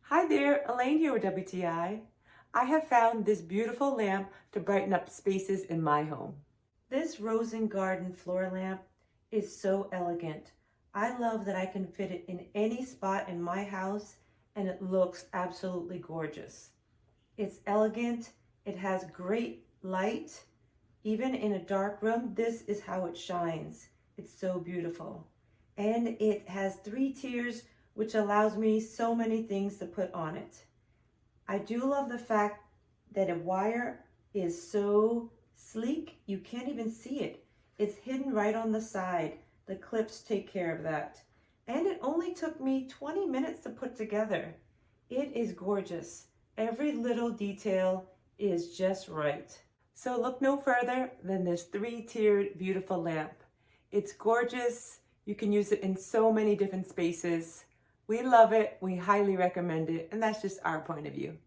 Hi there, Elaine here with WTI. I have found this beautiful lamp to brighten up spaces in my home. This Rosen garden floor lamp is so elegant. I love that I can fit it in any spot in my house and it looks absolutely gorgeous. It's elegant, it has great light. Even in a dark room, this is how it shines. It's so beautiful. And it has 3 tiers, which allows me so many things to put on it. I do love the fact that a wire is so sleek, you can't even see it. It's hidden right on the side. The clips take care of that. And it only took me 20 minutes to put together. It is gorgeous. Every little detail is just right. So look no further than this 3-tiered beautiful lamp. It's gorgeous. You can use it in so many different spaces. We love it, we highly recommend it, and that's just our point of view.